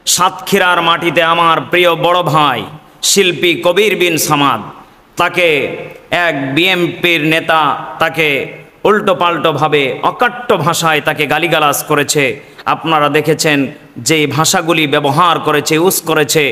সাতক্ষীরার মাটিতে আমার প্রিয় বড় ভাই শিল্পী কবির বিন সামাদ, তাকে এক বিএমপির নেতা তাকে উল্টো পাল্টোভাবে অকাট্য ভাষায় তাকে গালিগালাজ করেছে। আপনারা দেখেছেন যে ভাষাগুলি ব্যবহার করেছে, ইউজ করেছে,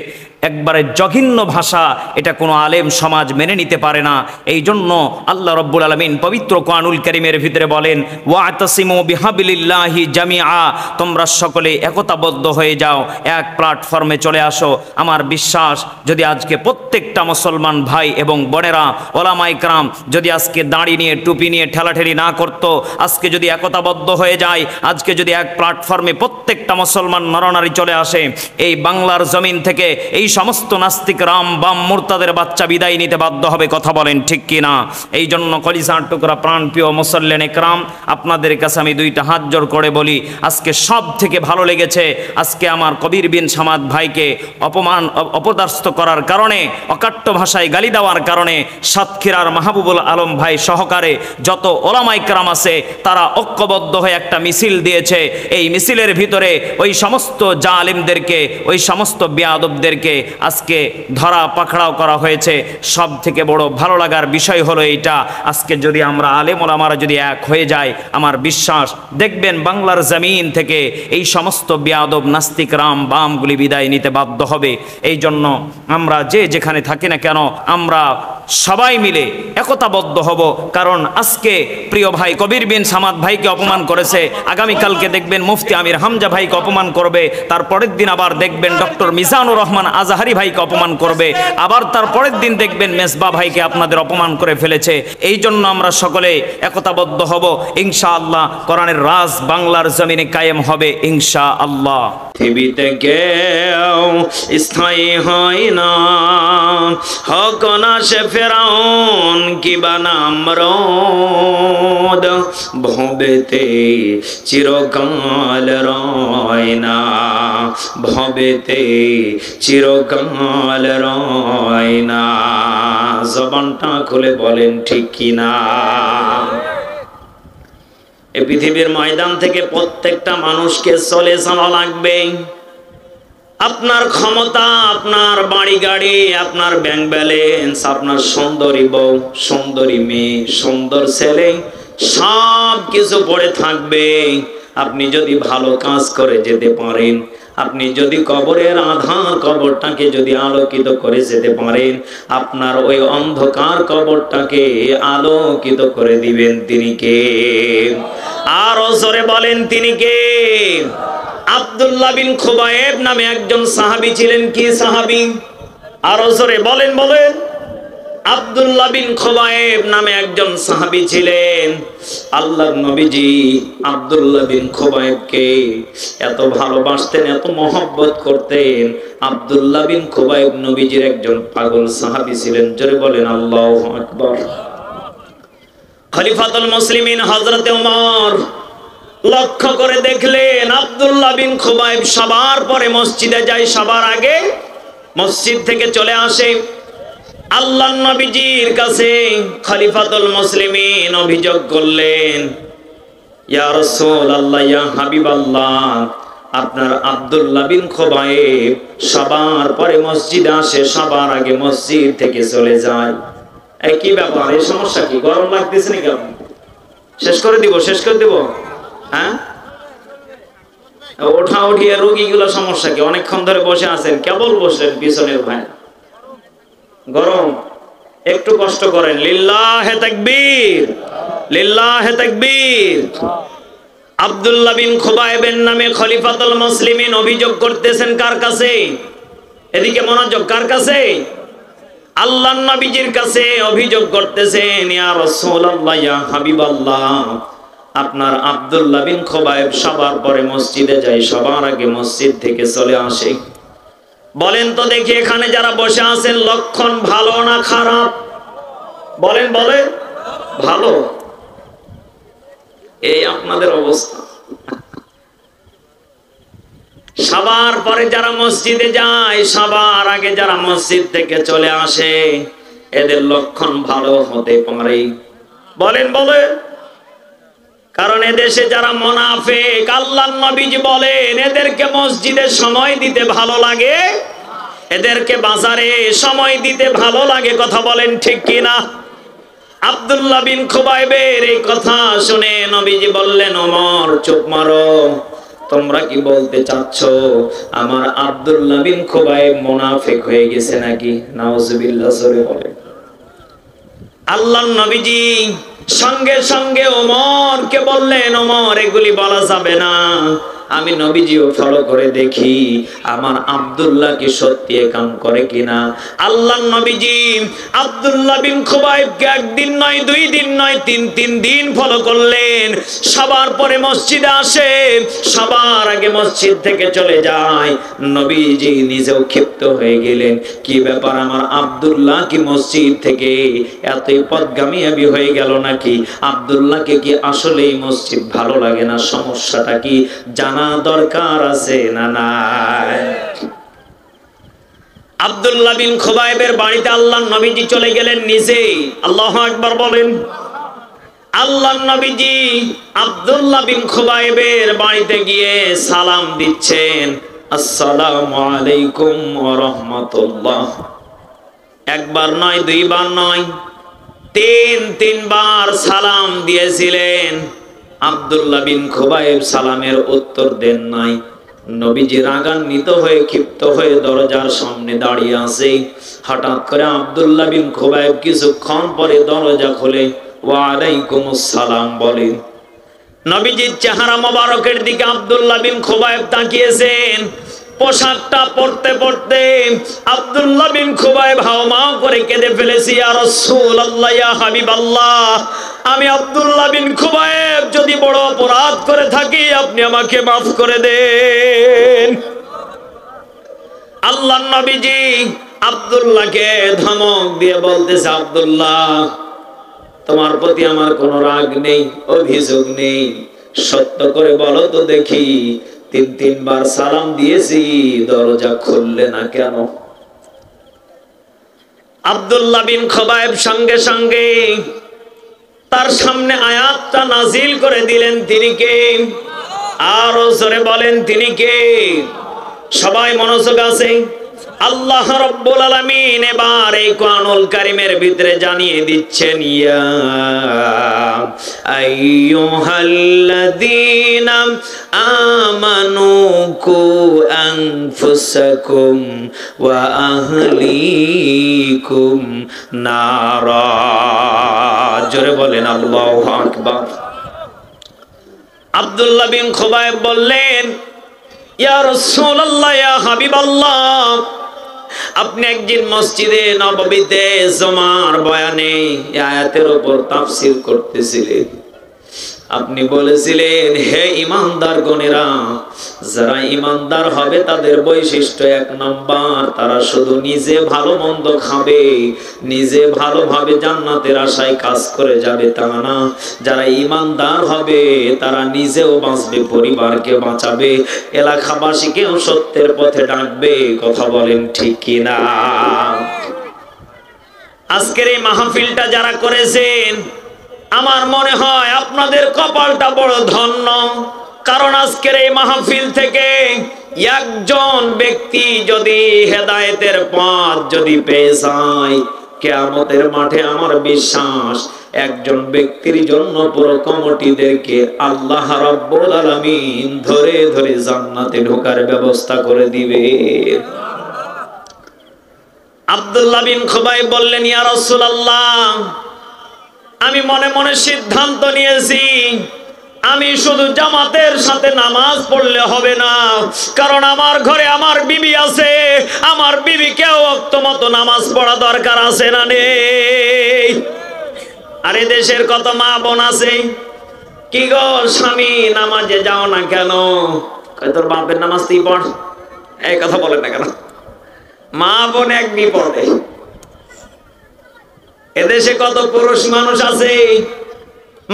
একবারে জঘন্য ভাষা। এটা কোনো আলেম সমাজ মেনে নিতে পারে না। এই জন্য আল্লাহ রব্বুল আলামিন পবিত্র কোরআনুল কারীমের ভিতরে বলেন, ওয়াতাসিমু বিহাবিলিল্লাহি জামিআ, তোমরা সকলে একতাবদ্ধ হয়ে যাও, এক প্ল্যাটফর্মে চলে আসো। আমার বিশ্বাস যদি আজকে প্রত্যেকটা মুসলমান ভাই এবং বোনেরা, ওলামায়ে কেরাম যদি আজকে দাড়ি নিয়ে টুপি নিয়ে ঠেলাঠেলি না করত, আজকে যদি একতাবদ্ধ হয়ে যায়, আজকে যদি এক প্ল্যাটফর্মে প্রত্যেকটা মুসলমান নরনারী চলে আসে, এই বাংলার জমিন থেকে এই সমস্ত নাস্তিক রাম বাম মুরতাদের বাচ্চা বিদায় নিতে বাধ্য হবে। কথা বলেন ঠিক কি না? এই জন্য কলিজার টুকরা প্রাণপ্রিয় মুসল্লিন একরাম, আপনাদের কাছে আমি দুইটা হাত জোড় করে বলি, আজকে সব থেকে ভালো লেগেছে আজকে আমার কবির বিন সামাদ ভাইকে অপদস্থ করার কারণে, অকাট্য ভাষায় গালি দেওয়ার কারণে সাতক্ষীরার মাহবুবুল আলম ভাই সহকারে যত ওলামায়ে কেরাম আছে তারা ঐক্যবদ্ধ হয়ে একটা মিছিল দিয়েছে। এই মিছিলের ভিতরে ওই সমস্ত জালিমদেরকে, ওই সমস্ত বেয়াদবদেরকে আজকে ধরা পাকড়াও করা হয়েছে। সব থেকে বড় ভালো লাগার বিষয় হলো এইটা, আজকে যদি আমরা আলেম ওলামারা যদি এক হয়ে যায়, আমার বিশ্বাস দেখবেন বাংলার জমিন থেকে এই সমস্ত বেয়াদব নাস্তিক রাম বামগুলি বিদায় নিতে বাধ্য হবে। এই জন্য আমরা যে যেখানে থাকি না কেন, আমরা সবাই মিলে একতাবদ্ধ হব। কারণ আজকে প্রিয় ভাই কবির বিন সামাদ ভাইকে অপমান করেছে, আগামীকালকে দেখবেন মুফতি আমির হামজা ভাইকে অপমান করবে, তারপরের দিন আবার দেখবেন ডক্টর মিজানুর রহমান আজহারি ভাইকে অপমান করবে, আবার তারপরের দিন দেখবেন মেজবা ভাইকে আপনাদের অপমান করে ফেলেছে। এই জন্য আমরা সকলে একতাবদ্ধ হব, ইনশাআল্লাহ কোরআনের রাজ বাংলার জমিনে কায়েম হবে ইনশাআল্লাহ। পৃথিবীতে কেউ স্থায়ী হয় না, হক না সে ফেরাউন কিবা নামরদ, ভবেতে চিরকাল রয় না, ভবেতে চিরকাল রয় না। জবানটা খুলে বলেন ঠিক কিনা? এই পৃথিবীর ময়দান থেকে প্রত্যেকটা মানুষকে চলে যাওয়া লাগবে। আপনার ক্ষমতা, আপনার বাড়ি গাড়ি, আপনার ব্যাংক ব্যালেন্স, আপনার সুন্দরী বউ, সুন্দরী মেয়ে, সুন্দর ছেলে, সব কিছু পড়ে থাকবে। আপনি যদি ভালো কাজ করে যেতে পারেন, আপনি যদি কবরের আধার কবরটাকে যদি আলোকিত করে যেতে পারেন, আপনার ওই অন্ধকার কবরটাকে আলোকিত করে দিবেন তিনি কে? আরো জোরে বলেন তিনি কে? আব্দুল্লাহ বিন খুবাইব নামে একজন সাহাবী ছিলেন। কি সাহাবী? আরো জোরে বলেন, বলেন। আব্দুল্লাহ বিন খুবাইব নামে একজন সাহাবী ছিলেন। আল্লাহর নবীজি আব্দুল্লাহ বিন খুবাইবকে এত ভালোবাসতেন, এত মহব্বত করতেন। আব্দুল্লাহ বিন খুবাইব নবীজির একজন পাগল সাহাবী ছিলেন। জোরে বলেন আল্লাহু আকবার। খলিফাতুল মুসলিমিন হযরত ওমর লক্ষ্য করে দেখলেন আব্দুল্লাহ বিন খুবাইব সবার পরে মসজিদে যায়, সবার আগে মসজিদ থেকে চলে আসে। আল্লাহর নবীজির কাছে খলিফাতুল মুসলিমিন অভিযোগ করলেন, ইয়া রাসূলুল্লাহ, ইয়া হাবিবাল্লাহ, আপনার আব্দুল্লাহ বিন খুবাইব সবার পরে মসজিদে আসে, সবার আগে মসজিদ থেকে চলে যায়। এই কি ব্যাপার? এই সমস্যা কি? গরম লাগতেছে নাকি? আপনি শেষ করে দিব, শেষ করে দিব। হ্যাঁ, ওঠা উঠিয়ে রোগীগুলো সমস্যা কি? অনেকক্ষণ ধরে বসে আছেন, কেবল বসলেন পিছনের ভাই, গরম, একটু কষ্ট করেন। লিল্লাহে তাকবীর, লিল্লাহে তাকবীর। আব্দুল্লাহ বিন খুবাইবের নামে খলিফাতুল মুসলিমিন অভিযোগ করতেছেন কার কাছে? এদিকে মনোযোগ, কার কাছে? আল্লাহর নবীজির কাছে অভিযোগ করতেছেন, ইয়া রাসূলুল্লাহ, ইয়া হাবিবাল্লাহ, আপনার আব্দুল্লাহ বিন খুবাইব সবার পরে মসজিদে যায়, সবার আগে মসজিদ থেকে চলে আসে। বলেন তো দেখি, এখানে যারা বসে আছেন লক্ষণ ভালো না খারাপ? বলেন, বলেন। ভালো। এই আপনাদের অবস্থা। সবার পরে যারা মসজিদে যায়, সবার আগে যারা মসজিদ থেকে চলে আসে, এদের লক্ষণ ভালো হতে পারে। বলেন, বলেন। কারণ এদেশে যারা মুনাফিক, আল্লাহর নবীজি বলেন এদেরকে মসজিদে সময় দিতে ভালো লাগে, এদেরকে বাজারে সময় দিতে ভালো লাগে। কথা বলেন ঠিক কিনা? আব্দুল্লাহ বিন খুবাইবের এই কথা শুনে নবীজি বললেন, ওমর চুপ মারো, তোমরা কি বলতে চাচ্ছ আমার আব্দুল্লাহ বিন খুবাইব মুনাফিক হয়ে গেছে নাকি? নাউজুবিল্লাহ সরে বলেন। আল্লাহর নবীজি সঙ্গে সঙ্গে ওমরকে বললেন, ওমর এগুলি বলা যাবে না, আমি নবীজিও ফলো করে দেখি আমার আব্দুল্লাহ কি সত্যি এ কাম করে কিনা। আল্লাহর নবীজি আব্দুল্লাহ বিন খুবাইবকে একদিন নয়, 2 দিন নয়, 3 দিন ফলো করলেন। সবার পরে মসজিদে আসে, সবার আগে মসজিদ থেকে চলে যায়। নবীজি নিজেও ক্ষিপ্ত হয়ে গেলেন, কি ব্যাপার আমার আব্দুল্লাহ কি মসজিদ থেকে এতই পথগামী হয়ে গেল নাকি? আব্দুল্লাহকে কি আসলেই মসজিদ ভালো লাগে না? সমস্যাটা কি জানা দরকার আছে না নাই? আব্দুল্লাহ বিন খুবাইবের বাড়িতে আল্লাহর নবীজি চলে গেলেন নিজেই। আল্লাহু আকবার বলেন। আল্লাহর নবীজি আব্দুল্লাহ বিন খুবাইবের বাড়িতে গিয়ে সালাম দিচ্ছেন, আসসালামু আলাইকুম ওয়া রাহমাতুল্লাহ। একবার নয়, 2 বার নয়, 3 বার সালাম দিয়েছিলেন। আব্দুল্লাহ বিন খুবাইব সালামের উত্তর দেন নাই। নবীজি রাগান্বিত হয়ে ক্ষিপ্ত হয়ে দরজার সামনে দাঁড়িয়ে আছে। হঠাৎ করে আব্দুল্লাহ বিন খুবাইব কিছুক্ষণ পরে দরজা খুলে ওয়া আলাইকুমুস সালাম বলে। নবীজির চেহারা মোবারকের দিকে আব্দুল্লাহ বিন খুবাইব তাকিয়েছেন। পোশাকটা পরতে পরতে আব্দুল্লাহ বিন খুবাইব হাওমাও করে কেঁদে ফেলেছি, ইয়া রাসূলুল্লাহ, ইয়া হাবিবাল্লাহ, আমি আব্দুল্লাহ বিন খুবাইব যদি বড় অপরাধ করে থাকি আপনি আমাকে মাফ করে দেন। আল্লাহর নবীজি আব্দুল্লাহকে ধমক দিয়ে বলতেছে, আব্দুল্লাহ তোমার প্রতি আমার কোনো রাগ নেই, অভিযোগ নেই, সত্য করে বলো তো দেখি 3 বার সালাম দিয়েছি, দরজা খুললে না কেন? আব্দুল্লাহ বিন খুবাইব সঙ্গে সঙ্গে তার সামনে আয়াতটা নাজিল করে দিলেন। তিনি কে? আরো জোরে বলেন, তিনি কে? সবাই মনোযোগ আছে। আল্লাহ রাব্বুল আলামিন এবার এই কোরআনুল কারীমের ভিতরে জানিয়ে দিচ্ছেন, ইয়া আইয়ুহাল্লাযীনা আমানু কু আনফুসাকুম ওয়া আহলিকুম নারা। জোরে বলেন আল্লাহু আকবার। আব্দুল্লাহ বিন খুবাইব বললেন, ইয়া রাসূলুল্লাহ, ইয়া হাবিবাল্লাহ, আপনি একদিন মসজিদে নববীতে জুমার বয়ানে আয়াতের উপর তাফসীর করতেছিলেন। আপনি বলেছিলেন, হে ঈমানদারগণেরা, যারা ঈমানদার হবে তাদের বৈশিষ্ট্য 1 নাম্বার, তারা শুধু নিজে ভালো মন্দ খাবে, নিজে ভালোভাবে জান্নাতের আশায় কাজ করে যাবে তা না। যারা ঈমানদার হবে তারা নিজেও বাঁচবে, পরিবারকে বাঁচাবে, এলাকাবাসীকেও সত্যের পথে ডাকবে। কথা বলেন ঠিক কিনা? আজকের এই মাহফিলটা যারা করেছেন, আমার মনে হয় আপনাদের কপালটা বড় ধন্য। কারণ আজকের এই মাহফিল থেকে একজন ব্যক্তি যদি হেদায়েতের পথ যদি পেয়ে যায়, কিয়ামতের মাঠে আমার বিশ্বাস একজন ব্যক্তির জন্য পুরো কমিটিদেরকে আল্লাহ রাব্বুল আলামিন ধরে ধরে জান্নাতে ঢোকার ব্যবস্থা করে দিবে। আব্দুল্লাহ বিন খুবাইব বললেন, ইয়া রাসূলুল্লাহ, আমি মনে মনে সিদ্ধান্ত নিয়েছি আমি শুধু জামাতের সাথে নামাজ পড়লে হবে না, কারণ আমার ঘরে আমার বিবি আছে, আমার বিবিকেও ওয়াক্ত মতো নামাজ পড়া দরকার আছে না নেই? আর দেশের কত মা বোন আছে, কি গো স্বামী নামাজে যাও না কেন? তোর বাপের নামাজ তুই পড়, এই কথা বলেন না কেন? মা বোন এক বিপদে। এদেশে কত পুরুষ মানুষ আছে,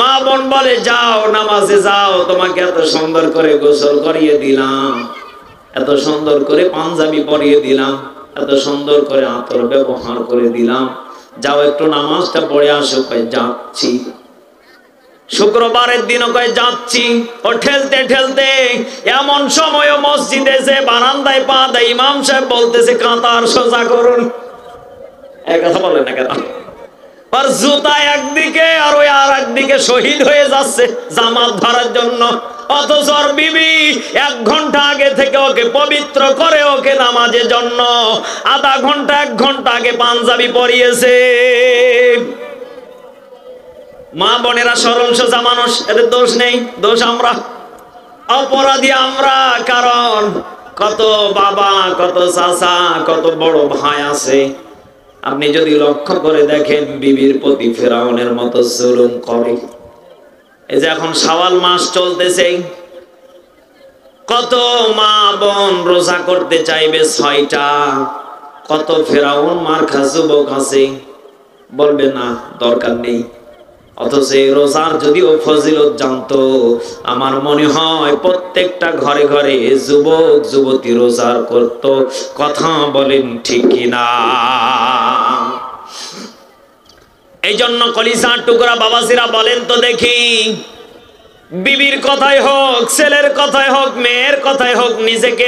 মা বোন বলে যাও নামাজে যাও, তোমাকে এত সুন্দর করে গোসল করিয়ে দিলাম, এত সুন্দর করে পাঞ্জাবি পরিয়ে দিলাম, এত সুন্দর করে আতর ব্যবহার করে দিলাম, যাও একটু নামাজটা পড়ে আসো। যাচ্ছি। শুক্রবারের দিনও কয় যাচ্ছি, ও ঠেলতে ঠেলতে এমন সময় মসজিদে যে বারান্দায় পা দেয়, ইমাম সাহেব বলতেছে কাতার সোজা করুন। এক কথা বলেন না কেন? আর জুতা একদিকে আর ওই আর একদিকে শহীদ হয়ে যাচ্ছে জামাত ধরার জন্য। অথচ ওর বিবি 1 ঘন্টা আগে থেকে ওকে পবিত্র করে ওকে নামাজের জন্য আধা ঘন্টা 1 ঘন্টা আগে পাঞ্জাবি পরিয়েছে। মা বোনেরা সরল সোজা মানুষ, এদের দোষ নেই, দোষ আমরা, অপরাধী আমরা। কারণ কত বাবা, কত চাচা, কত বড় ভাই আছে, আপনি যদি লক্ষ্য করে দেখেন বিবির প্রতি ফেরাউনের মতো জুলুম করে। এই যে এখন শাওয়াল মাস চলতেছে, কত মা বোন রোজা করতে চাইবে 6টা, কত ফেরাউন মার্কা যুবক আছে বলবে না দরকার নেই। অথচ এই রোজার যদিও ফজিলত জানতো, আমার মনে হয় প্রত্যেকটা ঘরে ঘরে যুবক যুবতী রোজার করত। কথা বলেন ঠিক কিনা? এই জন্য কলিজার টুকরা বাবাজিরা বলেন তো দেখি, বিবির কথাই হোক, ছেলের কথাই হোক, মেয়ের কথাই হোক, নিজেকে